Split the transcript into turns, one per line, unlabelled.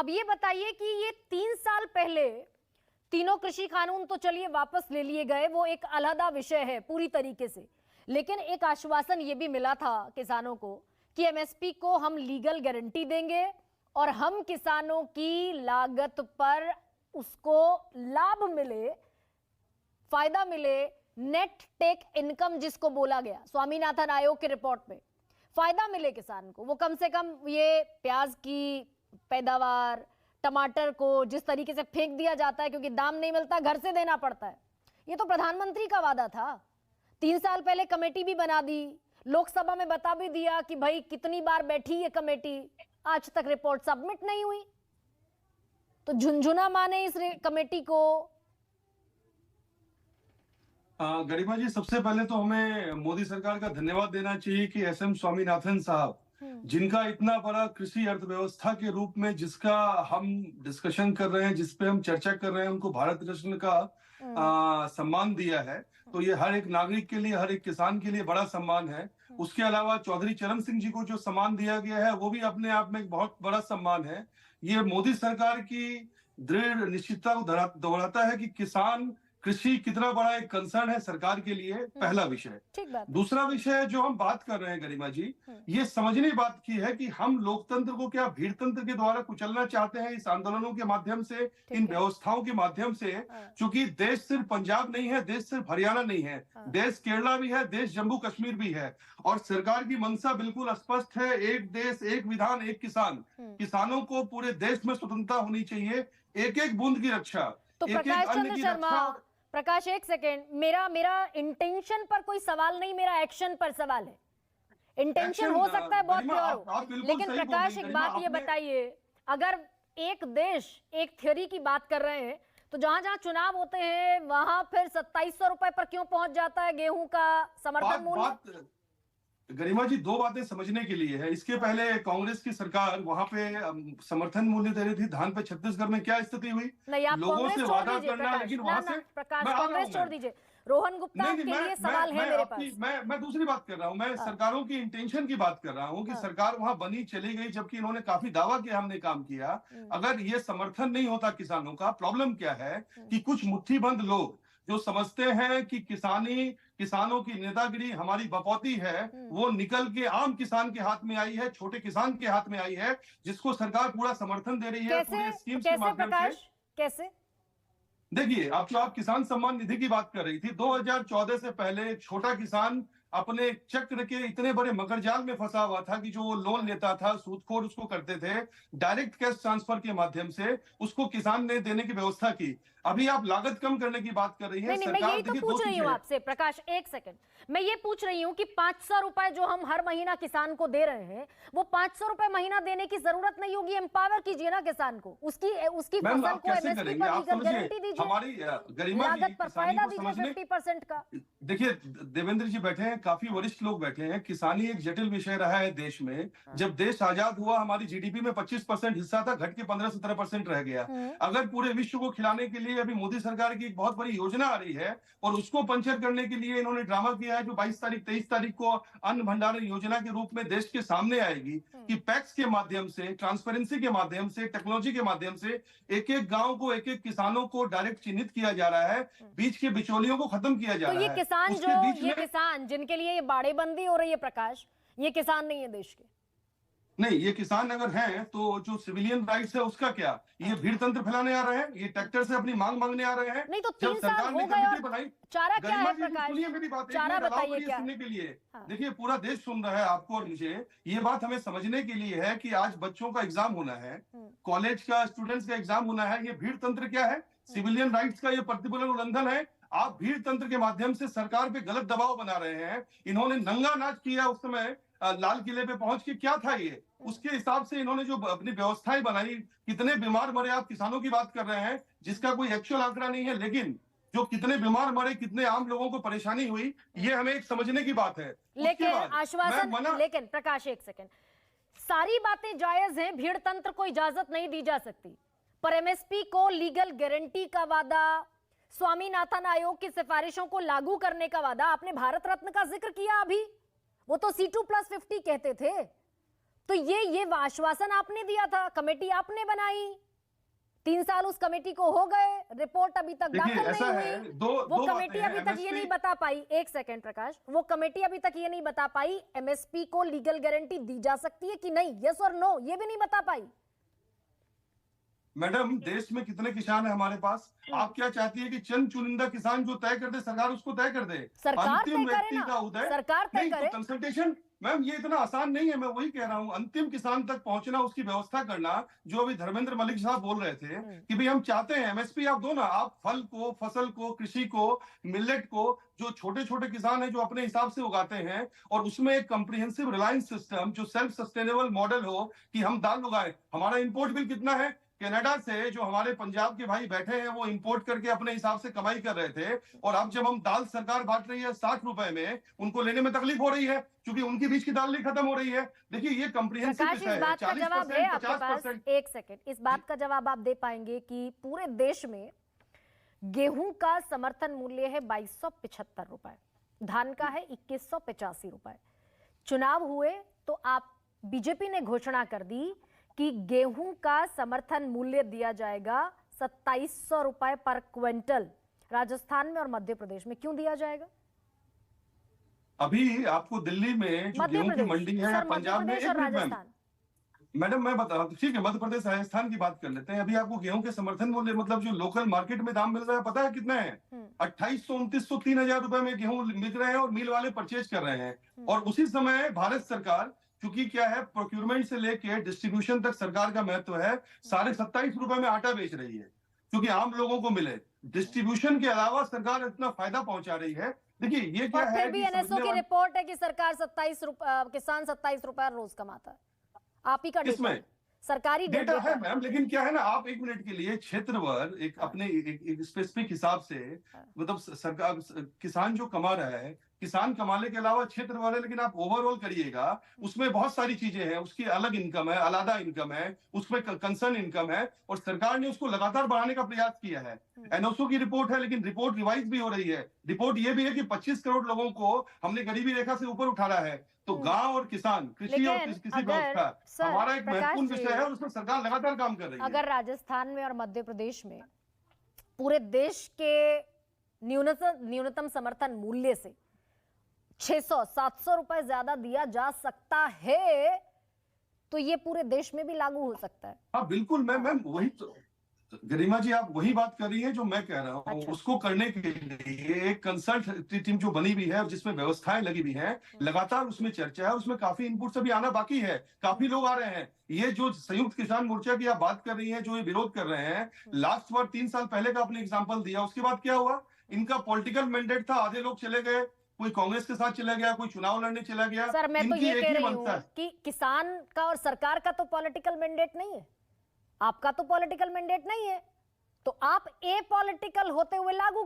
अब ये बताइए कि ये 3 साल पहले तीनों कृषि कानून तो चलिए वापस ले लिए गए, वो एक अलहदा विषय है पूरी तरीके से, लेकिन एक आश्वासन ये भी मिला था किसानों को कि एमएसपी को हम लीगल गारंटी देंगे और हम किसानों की लागत पर उसको लाभ मिले, फायदा मिले, नेट टेक इनकम जिसको बोला गया स्वामीनाथन आयोग की रिपोर्ट में, फायदा मिले किसान को। वो कम से कम ये प्याज की पैदावार, टमाटर को जिस तरीके से फेंक दिया जाता है क्योंकि दाम नहीं मिलता, घर से देना पड़ता है, ये तो प्रधानमंत्री का वादा था। 3 साल पहले कमेटी भी बना दी, लोकसभा में बता भी दिया कि भाई कितनी बार बैठी ये कमेटी, आज तक रिपोर्ट सबमिट नहीं हुई। तो झुनझुना माने इस कमेटी को।
गरिमा जी, सबसे पहले तो हमें मोदी सरकार का धन्यवाद देना चाहिए कि एसएम स्वामीनाथन साहब, जिनका इतना बड़ा कृषि अर्थव्यवस्था के रूप में जिसका हम डिस्कशन कर रहे हैं, जिसपे हम चर्चा कर रहे हैं, उनको भारत रत्न का सम्मान दिया है। तो ये हर एक नागरिक के लिए, हर एक किसान के लिए बड़ा सम्मान है। उसके अलावा चौधरी चरण सिंह जी को जो सम्मान दिया गया है वो भी अपने आप में एक बहुत बड़ा सम्मान है। ये मोदी सरकार की दृढ़ निश्चितता को दोहराता है कि किसान, कृषि कितना बड़ा एक कंसर्न है सरकार के लिए, पहला विषय। दूसरा विषय जो हम बात कर रहे हैं गरिमा जी, ये समझने बात की है कि हम लोकतंत्र को क्या भीड़तंत्र के द्वारा कुचलना चाहते हैं इस आंदोलनों के माध्यम से, इन व्यवस्थाओं के माध्यम से। क्योंकि देश सिर्फ पंजाब नहीं है, देश सिर्फ हरियाणा नहीं है, देश केरला भी है, देश जम्मू कश्मीर भी है। और सरकार की मंशा बिल्कुल स्पष्ट है, एक देश, एक विधान, एक किसान। किसानों को पूरे देश में स्वतंत्रता होनी चाहिए, एक एक बूंद की रक्षा,
तो प्रकाश चंद्र शर्मा, प्रकाश एक सेकेंड, मेरा इंटेंशन पर कोई सवाल नहीं, मेरा एक्शन पर सवाल है। इंटेंशन हो सकता है बहुत प्योर हो, लेकिन प्रकाश एक बात ये बताइए, अगर एक देश, एक थ्योरी की बात कर रहे हैं, तो जहां जहां चुनाव होते हैं वहां फिर 2700 रुपए पर क्यों पहुंच जाता है गेहूं का समर्थन मूल्य?
गरिमा जी, दो बातें समझने के लिए है। इसके पहले कांग्रेस की सरकार वहां पे समर्थन मूल्य दे रही थी धान पे। छत्तीसगढ़ में क्या स्थिति हुई? लोगों से वादा करना, लेकिन वहां से
कांग्रेस छोड़ दीजिए, रोहन गुप्ता के लिए सवाल है मेरे पास।
मैं दूसरी बात कर रहा हूं, मैं सरकारों की इंटेंशन की बात कर रहा हूं कि सरकार वहां बनी चली गई, जबकि इन्होंने काफी दावा किया, हमने काम किया। अगर ये समर्थन नहीं होता किसानों का, प्रॉब्लम क्या है कि कुछ मुट्ठीबंद लोग जो समझते हैं कि किसानों की नेतागिरी हमारी बपौती है, वो निकल के आम किसान के हाथ में आई है, छोटे किसान के हाथ में आई है, जिसको सरकार पूरा समर्थन दे रही है पूरे स्कीम्स के माध्यम से।
कैसे?
देखिए, आप किसान सम्मान निधि की बात कर रही थी। 2014 से पहले एक छोटा किसान अपने चक्र के इतने बड़े मकरजाल में फंसा हुआ था कि जो वो लोन लेता था, सूदखोर उसको करते थे, डायरेक्ट कैश ट्रांसफर के माध्यम से उसको किसान ने देने की व्यवस्था की। अभी आप लागत कम करने की बात कर रही है।
नहीं, मैं यही तो पूछ रही हूँ आपसे प्रकाश, एक सेकंड, मैं ये पूछ रही हूँ कि 500 रुपए जो हम हर महीना किसान को दे रहे हैं, वो 500 रुपए महीना देने की जरूरत नहीं होगी। एम्पावर कीजिए ना किसान को, उसकी फसल को एमएसपी पर लीगल गारंटी दीजिए,
हमारी गरिमा
लागत पर फायदा दीजिए 50% का।
देखिए, देवेंद्र जी बैठे हैं, काफी वरिष्ठ लोग बैठे हैं। किसानी एक जटिल विषय रहा है देश में। जब देश आजाद हुआ, हमारी जीडीपी में 25% हिस्सा था, घट के 15-17% रह गया। अगर पूरे विश्व को खिलाने के लिए अभी मोदी सरकार की एक बहुत बड़ी योजना आ रही है और उसको पंचर करने के लिए इन्होंने ड्रामा किया है, जो 22 तारीख 23 तारीख को अन्न भंडारण योजना के रूप में देश के सामने आएगी, कि पैक्स के माध्यम से, ट्रांसपेरेंसी के माध्यम से, टेक्नोलॉजी के माध्यम से एक एक गांव को, एक एक किसानों को डायरेक्ट चिन्हित किया जा रहा है, बीच के बिचौलियों को खत्म किया जा रहा है।
ये किसान जिनके लिए ये बाड़ेबंदी हो रही है प्रकाश, ये किसान नहीं है देश के।
नहीं, ये किसान अगर हैं तो जो सिविलियन राइट्स है उसका क्या? ये भीड़तंत्र फैलाने आ रहे हैं, ये ट्रैक्टर से अपनी मांग मांगने आ रहे हैं।
नहीं तो 3 साल हो गए और बनाई, चारा क्या है प्रकाश?
सुनिए मेरी बात,
चारा बताइए क्या
सुनने के लिए। देखिए, पूरा देश सुन रहा है आपको और मुझे। ये बात हमें समझने के लिए है कि आज बच्चों का एग्जाम होना है, कॉलेज का, स्टूडेंट्स का एग्जाम होना है। ये भीड़तंत्र क्या है? सिविलियन राइट्स का ये प्रतिबंध उल्लंघन है। आप भीड़ तंत्र के माध्यम से सरकार पे गलत दबाव बना रहे हैं। इन्होंने नंगा नाच किया उस समय लाल किले पे पहुंच के, क्या था ये? उसके हिसाब से इन्होंने जो अपनी व्यवस्थाएं बनाई, कितने बीमार मरे, आप किसानों की बात कर रहे हैं जिसका कोई एक्चुअल आंकड़ा नहीं है, लेकिन जो कितने बीमार मरे, कितने आम लोगों को परेशानी हुई, ये हमें एक समझने की बात है।
लेकिन आश्वासन, लेकिन प्रकाश एक सेकंड, सारी बातें जायज हैं, भीड़ तंत्र को इजाजत नहीं दी जा सकती, पर एमएसपी को लीगल गारंटी का वादा, स्वामीनाथन आयोग की सिफारिशों को लागू करने का वादा, आपने भारत रत्न का जिक्र किया अभी, वो तो C2+50 कहते थे, तो ये आश्वासन आपने दिया था, कमेटी आपने बनाई, 3 साल उस कमेटी को हो गए, रिपोर्ट अभी तक दाखिल नहीं हुई। वो कमेटी अभी तक ये नहीं बता पाई, एक सेकंड प्रकाश, वो कमेटी अभी तक ये नहीं बता पाई एमएसपी को लीगल गारंटी दी जा सकती है कि नहीं, यस और नो, ये भी नहीं बता पाई।
मैडम, देश में कितने किसान है हमारे पास? आप क्या चाहती है कि चंद चुनिंदा किसान जो तय कर दे, सरकार उसको तय कर दे?
सरकार
अंतिम
तय करे
व्यक्ति
ना,
का उदय
सरकार तय
नहीं,
करे।
तो कंसल्टेशन मैम ये इतना आसान नहीं है। मैं वही कह रहा हूँ, अंतिम किसान तक पहुंचना, उसकी व्यवस्था करना। जो अभी धर्मेंद्र मलिक साहब बोल रहे थे कि भाई हम चाहते हैं एमएसपी आप दो ना, आप फल को, फसल को, कृषि को, मिलेट को, जो छोटे छोटे किसान हैं जो अपने हिसाब से उगाते हैं, और उसमें एक कॉम्प्रिहेंसिव रिलायंस सिस्टम, जो सेल्फ सस्टेनेबल मॉडल हो कि हम दाल उगाएं। हमारा इंपोर्ट बिल कितना है? कनाडा से जो हमारे पंजाब के भाई बैठे हैं वो इंपोर्ट करके अपने हिसाब से कमाई कर रहे थे, और अब जब हम दाल सरकार बांट रही है 60 रुपए में, उनको लेने में तकलीफ हो रही है क्योंकि उनके बीच की दाल नहीं खत्म हो रही है। देखिए ये कॉम्प्रिहेंसिव
प्रकाश, इस बात का जवाब है आपके पास, एक सेकंड, इस बात का जवाब आप दे पाएंगे कि पूरे देश में गेहूं का समर्थन मूल्य है 2275 रुपए, धान का है 2185 रुपए। चुनाव हुए तो आप बीजेपी ने घोषणा कर दी कि गेहूं का समर्थन मूल्य दिया जाएगा 2700 रुपए पर क्विंटल। राजस्थान में और मध्य प्रदेश में क्यों दिया जाएगा?
अभी आपको दिल्ली में जो गेहूं की मंडी है, या पंजाब में, मैडम मैं बता रहा हूँ, ठीक है, मध्य प्रदेश राजस्थान की बात कर लेते हैं। अभी आपको गेहूं के समर्थन मूल्य, मतलब जो लोकल मार्केट में दाम मिल रहा है, पता है कितना है? 2800, 2900, 3000 रुपए में गेहूं मिल रहे हैं, और मिल वाले परचेज कर रहे हैं। और उसी समय भारत सरकार, क्योंकि क्या है, प्रोक्यूरमेंट से लेके डिस्ट्रीब्यूशन तक सरकार का महत्व है, 27.5 रुपए में आटा बेच रही है क्योंकि आम लोगों को मिले। डिस्ट्रीब्यूशन के अलावा सरकार इतना फायदा पहुंचा रही है। देखिए ये क्या है,
फिर भी एनएसओ की रिपोर्ट है कि सरकार 27 रुपए, किसान 27 रुपए रोज कमाता है। आप ही का डेटा, सरकारी
डेटा है मैम, लेकिन क्या है ना, आप एक मिनट के लिए क्षेत्रवार एक अपने एक स्पेसिफिक हिसाब से, मतलब सरकार, किसान जो कमा रहा है, किसान कमाने के अलावा क्षेत्र वाले, लेकिन आप ओवरऑल करिएगा, उसमें बहुत सारी चीजें हैं। उसकी अलग इनकम है, अलग इनकम है, उसमें कंसर्न इनकम है, और सरकार ने उसको लगातार बढ़ाने का प्रयास किया है। एनओसो की रिपोर्ट है, लेकिन रिपोर्ट रिवाइज भी हो रही है। रिपोर्ट ये भी है कि 25 करोड़ लोगों को हमने गरीबी रेखा से ऊपर उठाना है। तो गांव और किसान, कृषि और किसी व्यवस्था हमारा एक महत्वपूर्ण विषय है, और उसमें सरकार लगातार काम कर रही है।
अगर राजस्थान में और मध्य प्रदेश में पूरे देश के न्यूनतम समर्थन मूल्य से 600-700 रुपए ज्यादा दिया जा सकता है, तो ये पूरे देश में भी लागू हो सकता है।
हाँ बिल्कुल मैम, वही तो गरिमा जी, आप वही बात कर रही हैं जो मैं कह रहा हूँ। अच्छा। उसको करने के लिए एक कंसल्ट टीम जो बनी हुई है, जिसमें व्यवस्थाएं लगी हुई हैं, लगातार उसमें चर्चा है, उसमें काफी इनपुट अभी आना बाकी है, काफी लोग आ रहे हैं। ये जो संयुक्त किसान मोर्चा की आप बात कर रही हैं, जो ये विरोध कर रहे हैं, लास्ट बार 3 साल पहले का आपने एग्जाम्पल दिया, उसके बाद क्या हुआ? इनका पॉलिटिकल मैंडेट था, आधे लोग चले गए, कोई कांग्रेस के साथ चला गया, कोई चुनाव लड़ने चला गया।
सर मैं तो ये कह रही हूँ कि किसान का और सरकार का तो पॉलिटिकल मैंडेट नहीं है, आपका तो पॉलिटिकल मैंडेट नहीं है, तो आप ए पॉलिटिकल होते हुए लागू